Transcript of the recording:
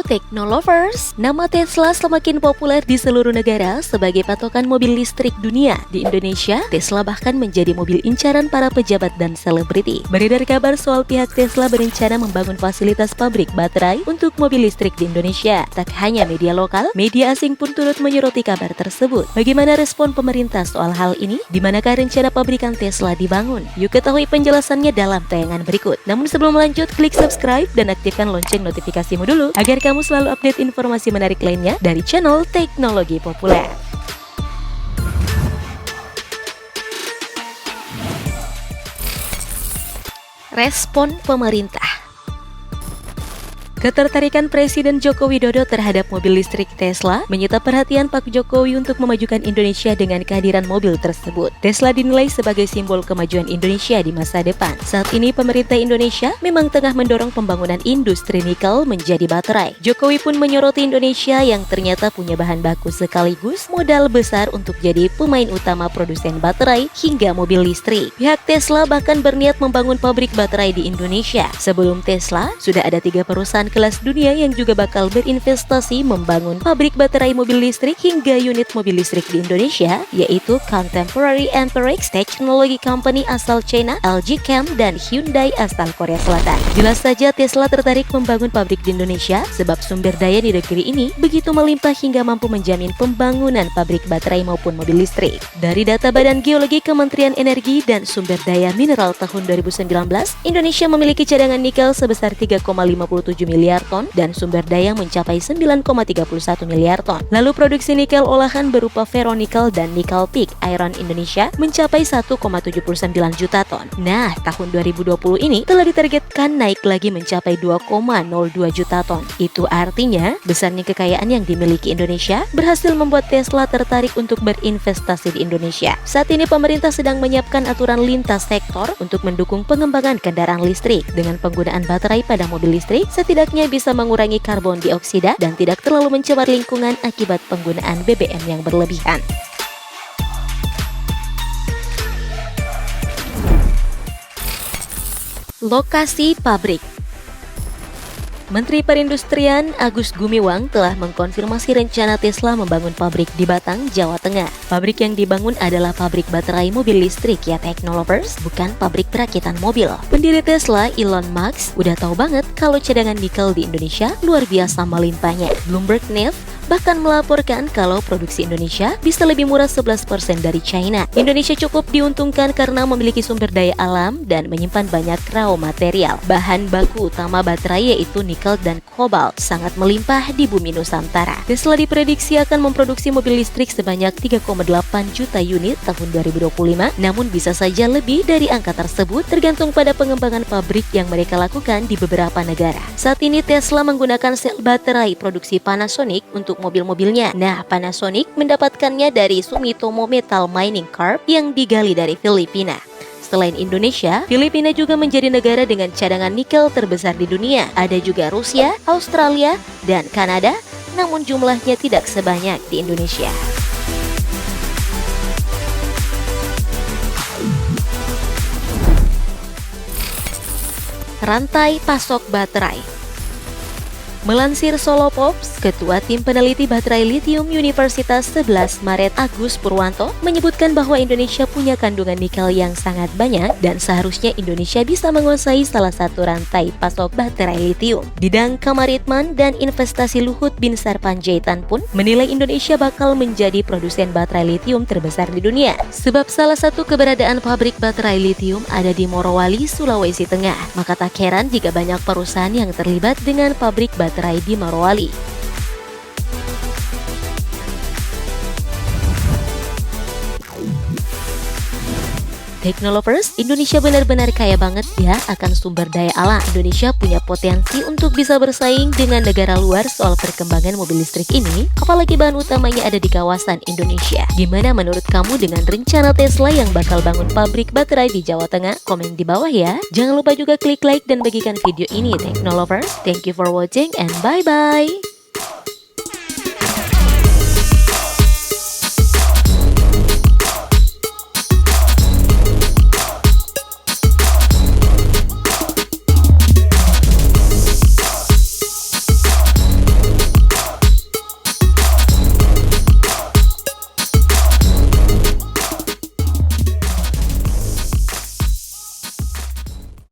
Technolovers, nama Tesla semakin populer di seluruh negara sebagai patokan mobil listrik dunia. Di Indonesia, Tesla bahkan menjadi mobil incaran para pejabat dan selebriti. Beredar kabar soal pihak Tesla berencana membangun fasilitas pabrik baterai untuk mobil listrik di Indonesia. Tak hanya media lokal, media asing pun turut menyoroti kabar tersebut. Bagaimana respon pemerintah soal hal ini? Di manakah rencana pabrikan Tesla dibangun? Yuk ketahui penjelasannya dalam tayangan berikut. Namun sebelum lanjut, klik subscribe dan aktifkan lonceng notifikasimu dulu agar kamu selalu update informasi menarik lainnya dari channel Teknologi Populer. Respon pemerintah. Ketertarikan Presiden Joko Widodo terhadap mobil listrik Tesla menyita perhatian Pak Jokowi untuk memajukan Indonesia dengan kehadiran mobil tersebut. Tesla dinilai sebagai simbol kemajuan Indonesia di masa depan. Saat ini pemerintah Indonesia memang tengah mendorong pembangunan industri nikel menjadi baterai. Jokowi pun menyoroti Indonesia yang ternyata punya bahan baku sekaligus modal besar untuk jadi pemain utama produsen baterai hingga mobil listrik. Pihak Tesla bahkan berniat membangun pabrik baterai di Indonesia. Sebelum Tesla, sudah ada 3 perusahaan kelas dunia yang juga bakal berinvestasi membangun pabrik baterai mobil listrik hingga unit mobil listrik di Indonesia, yaitu Contemporary Amperex Technology Company asal China, LG Chem, dan Hyundai asal Korea Selatan. Jelas saja Tesla tertarik membangun pabrik di Indonesia sebab sumber daya di negeri ini begitu melimpah hingga mampu menjamin pembangunan pabrik baterai maupun mobil listrik. Dari data Badan Geologi Kementerian Energi dan Sumber Daya Mineral tahun 2019, Indonesia memiliki cadangan nikel sebesar 3,57 miliar ton dan sumber daya mencapai 9,31 miliar ton. Lalu produksi nikel olahan berupa ferronikel dan nikel pig iron Indonesia mencapai 1,79 juta ton. Nah, tahun 2020 ini telah ditargetkan naik lagi mencapai 2,02 juta ton. Itu artinya besarnya kekayaan yang dimiliki Indonesia berhasil membuat Tesla tertarik untuk berinvestasi di Indonesia. Saat ini pemerintah sedang menyiapkan aturan lintas sektor untuk mendukung pengembangan kendaraan listrik. Dengan penggunaan baterai pada mobil listrik, setidaknya bisa mengurangi karbon dioksida dan tidak terlalu mencemar lingkungan akibat penggunaan BBM yang berlebihan. Lokasi pabrik. Menteri Perindustrian Agus Gumiwang telah mengkonfirmasi rencana Tesla membangun pabrik di Batang, Jawa Tengah. Pabrik yang dibangun adalah pabrik baterai mobil listrik ya Technolovers, bukan pabrik perakitan mobil. Pendiri Tesla, Elon Musk, udah tahu banget kalau cadangan nikel di Indonesia luar biasa melimpahnya. Bloomberg News bahkan melaporkan kalau produksi Indonesia bisa lebih murah 11% dari China. Indonesia cukup diuntungkan karena memiliki sumber daya alam dan menyimpan banyak raw material. Bahan baku utama baterai yaitu nikel dan kobalt sangat melimpah di bumi Nusantara. Tesla diprediksi akan memproduksi mobil listrik sebanyak 3,8 juta unit tahun 2025, namun bisa saja lebih dari angka tersebut tergantung pada pengembangan pabrik yang mereka lakukan di beberapa negara. Saat ini Tesla menggunakan sel baterai produksi Panasonic untuk mobil-mobilnya. Nah, Panasonic mendapatkannya dari Sumitomo Metal Mining Corp yang digali dari Filipina. Selain Indonesia, Filipina juga menjadi negara dengan cadangan nikel terbesar di dunia. Ada juga Rusia, Australia, dan Kanada, namun jumlahnya tidak sebanyak di Indonesia. Rantai pasok baterai. Melansir Solopops, Ketua Tim Peneliti Baterai Lithium Universitas 11 Maret Agus Purwanto menyebutkan bahwa Indonesia punya kandungan nikel yang sangat banyak dan seharusnya Indonesia bisa menguasai salah satu rantai pasok baterai lithium. Bidang Kamaritman dan Investasi Luhut Binsar Panjaitan pun menilai Indonesia bakal menjadi produsen baterai lithium terbesar di dunia. Sebab salah satu keberadaan pabrik baterai lithium ada di Morowali, Sulawesi Tengah. Maka tak heran jika banyak perusahaan yang terlibat dengan pabrik baterai di Morowali. Technolovers, Indonesia benar-benar kaya banget ya akan sumber daya alam. Indonesia punya potensi untuk bisa bersaing dengan negara luar soal perkembangan mobil listrik ini, apalagi bahan utamanya ada di kawasan Indonesia. Gimana menurut kamu dengan rencana Tesla yang bakal bangun pabrik baterai di Jawa Tengah? Komen di bawah ya. Jangan lupa juga klik like dan bagikan video ini Technolovers. Thank you for watching and bye-bye.